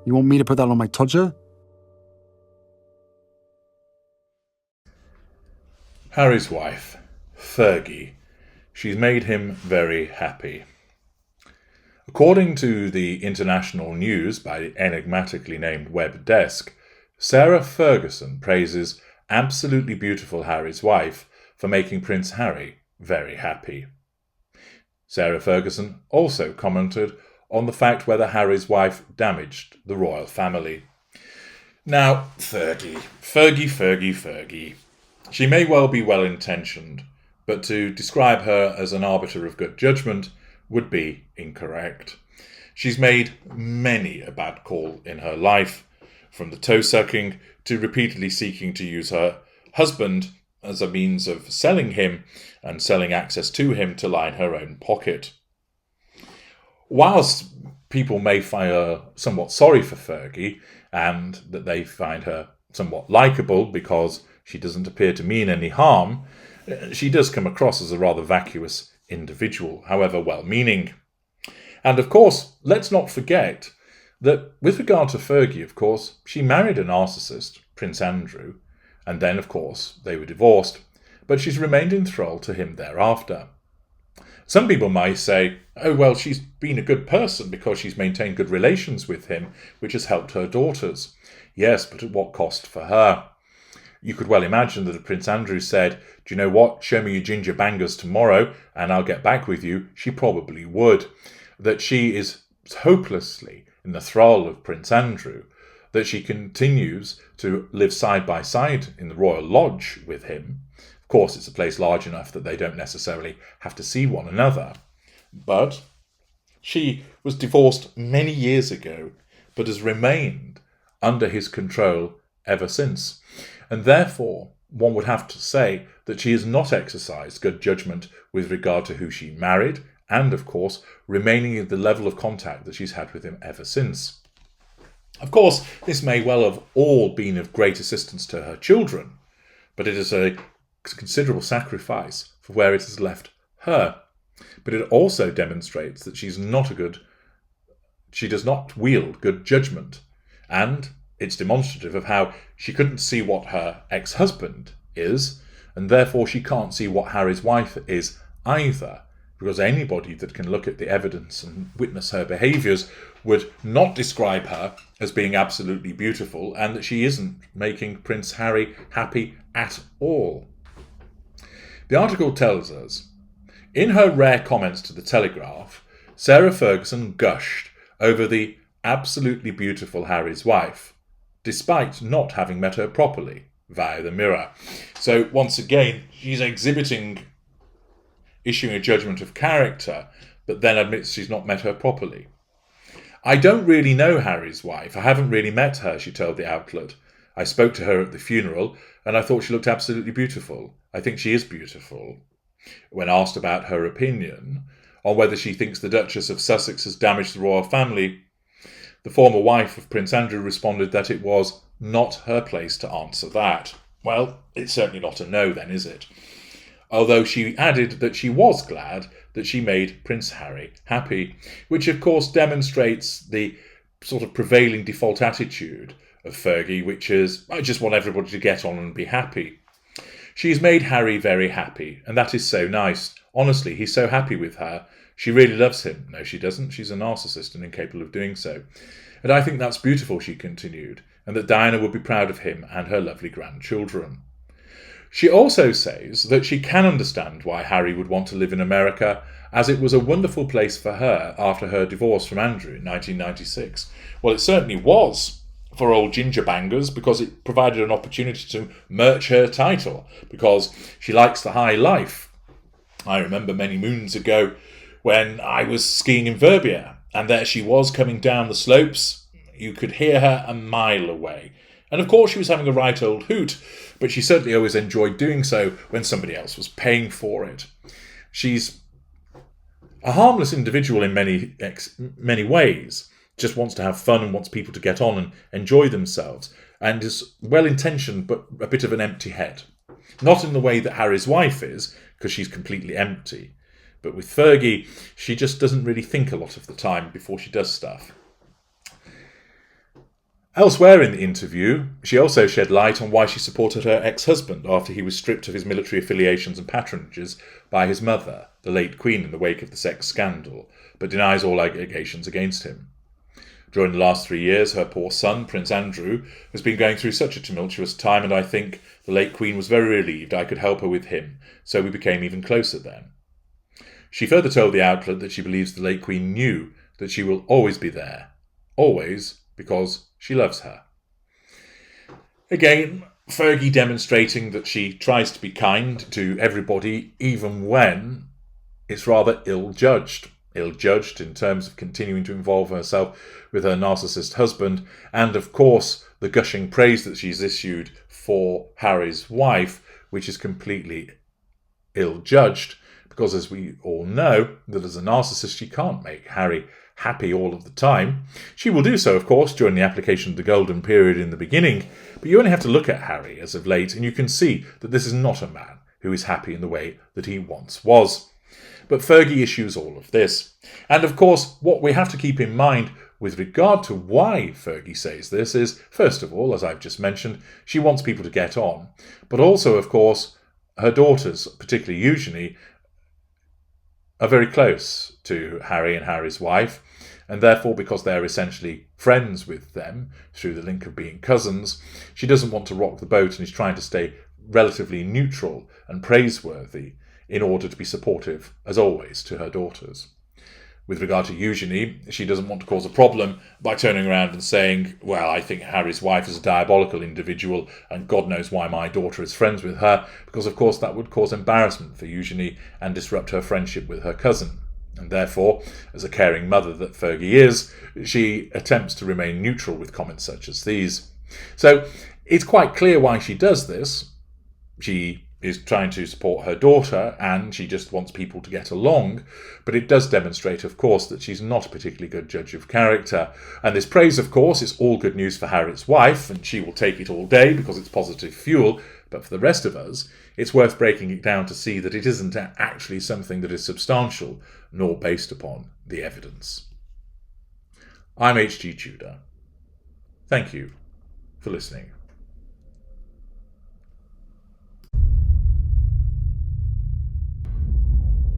You want me to put that on my Tudor? Harry's wife, Fergie. She's made him very happy. According to the international news by the enigmatically named Web Desk, Sarah Ferguson praises absolutely beautiful Harry's wife for making Prince Harry very happy. Sarah Ferguson also commented on the fact whether Harry's wife damaged the royal family. Now, Fergie. She may well be well-intentioned, but to describe her as an arbiter of good judgment would be incorrect. She's made many a bad call in her life, from the toe-sucking to repeatedly seeking to use her husband as a means of selling him and selling access to him to line her own pocket. Whilst people may find her somewhat sorry for Fergie and that they find her somewhat likeable because she doesn't appear to mean any harm, she does come across as a rather vacuous individual, however well-meaning. And of course, let's not forget that with regard to Fergie, of course, she married a narcissist, Prince Andrew, and then, of course, they were divorced, but she's remained enthralled to him thereafter. Some people might say, oh, well, she's been a good person because she's maintained good relations with him, which has helped her daughters. Yes, but at what cost for her? You could well imagine that if Prince Andrew said, do you know what, show me your ginger bangers tomorrow and I'll get back with you, she probably would. That she is hopelessly in the thrall of Prince Andrew, that she continues to live side by side in the royal lodge with him. Of course, it's a place large enough that they don't necessarily have to see one another. But she was divorced many years ago, but has remained under his control ever since. And therefore, one would have to say that she has not exercised good judgment with regard to who she married, and, of course, remaining in the level of contact that she's had with him ever since. Of course, this may well have all been of great assistance to her children, but it is a considerable sacrifice for where it has left her. But it also demonstrates that she does not wield good judgment, and it's demonstrative of how she couldn't see what her ex-husband is, and therefore she can't see what Harry's wife is either, because anybody that can look at the evidence and witness her behaviours would not describe her as being absolutely beautiful, and that she isn't making Prince Harry happy at all. The article tells us, in her rare comments to the Telegraph, Sarah Ferguson gushed over the absolutely beautiful Harry's wife, despite not having met her properly via the Mirror. So once again, she's issuing a judgment of character, but then admits she's not met her properly. I don't really know Harry's wife. I haven't really met her, she told the outlet. I spoke to her at the funeral, and I thought she looked absolutely beautiful. I think she is beautiful. When asked about her opinion on whether she thinks the Duchess of Sussex has damaged the royal family, the former wife of Prince Andrew responded that it was not her place to answer that. Well, it's certainly not a no then, is it? Although she added that she was glad that she made Prince Harry happy, which of course demonstrates the sort of prevailing default attitude of Fergie, which is, I just want everybody to get on and be happy. She's made Harry very happy, and that is so nice. Honestly, he's so happy with her. She really loves him. No, she doesn't. She's a narcissist and incapable of doing so. And I think that's beautiful, she continued, and that Diana would be proud of him and her lovely grandchildren. She also says that she can understand why Harry would want to live in America, as it was a wonderful place for her after her divorce from Andrew in 1996. Well, it certainly was for old ginger bangers, because it provided an opportunity to merch her title, because she likes the high life. I remember many moons ago when I was skiing in Verbier, and there she was coming down the slopes. You could hear her a mile away. And of course she was having a right old hoot, but she certainly always enjoyed doing so when somebody else was paying for it. She's a harmless individual in many ways, just wants to have fun and wants people to get on and enjoy themselves, and is well-intentioned but a bit of an empty head. Not in the way that Harry's wife is, because she's completely empty. But with Fergie, she just doesn't really think a lot of the time before she does stuff. Elsewhere in the interview, she also shed light on why she supported her ex-husband after he was stripped of his military affiliations and patronages by his mother, the late Queen, in the wake of the sex scandal, but denies all allegations against him. During the last 3 years, her poor son, Prince Andrew, has been going through such a tumultuous time, and I think the late Queen was very relieved I could help her with him, so we became even closer then. She further told the outlet that she believes the late Queen knew that she will always be there. Always, because she loves her. Again, Fergie demonstrating that she tries to be kind to everybody, even when it's rather ill-judged. Ill-judged in terms of continuing to involve herself with her narcissist husband, and of course the gushing praise that she's issued for Harry's wife, which is completely ill-judged, because as we all know, that as a narcissist she can't make Harry happy all of the time. She will do so, of course, during the application of the golden period in the beginning, but you only have to look at Harry as of late and you can see that this is not a man who is happy in the way that he once was. But Fergie issues all of this. And of course, what we have to keep in mind with regard to why Fergie says this is, first of all, as I've just mentioned, she wants people to get on, but also, of course, her daughters, particularly Eugenie, are very close to Harry and Harry's wife, and therefore, because they're essentially friends with them through the link of being cousins, she doesn't want to rock the boat and is trying to stay relatively neutral and praiseworthy in order to be supportive, as always, to her daughters. With regard to Eugenie, she doesn't want to cause a problem by turning around and saying, well, I think Harry's wife is a diabolical individual and God knows why my daughter is friends with her, because of course that would cause embarrassment for Eugenie and disrupt her friendship with her cousin. And therefore, as a caring mother that Fergie is, she attempts to remain neutral with comments such as these. So it's quite clear why she does this. She is trying to support her daughter and she just wants people to get along, but it does demonstrate, of course, that she's not a particularly good judge of character. And this praise, of course, is all good news for Harriet's wife, and she will take it all day because it's positive fuel, but for the rest of us, it's worth breaking it down to see that it isn't actually something that is substantial, nor based upon the evidence. I'm H.G. Tudor. Thank you for listening.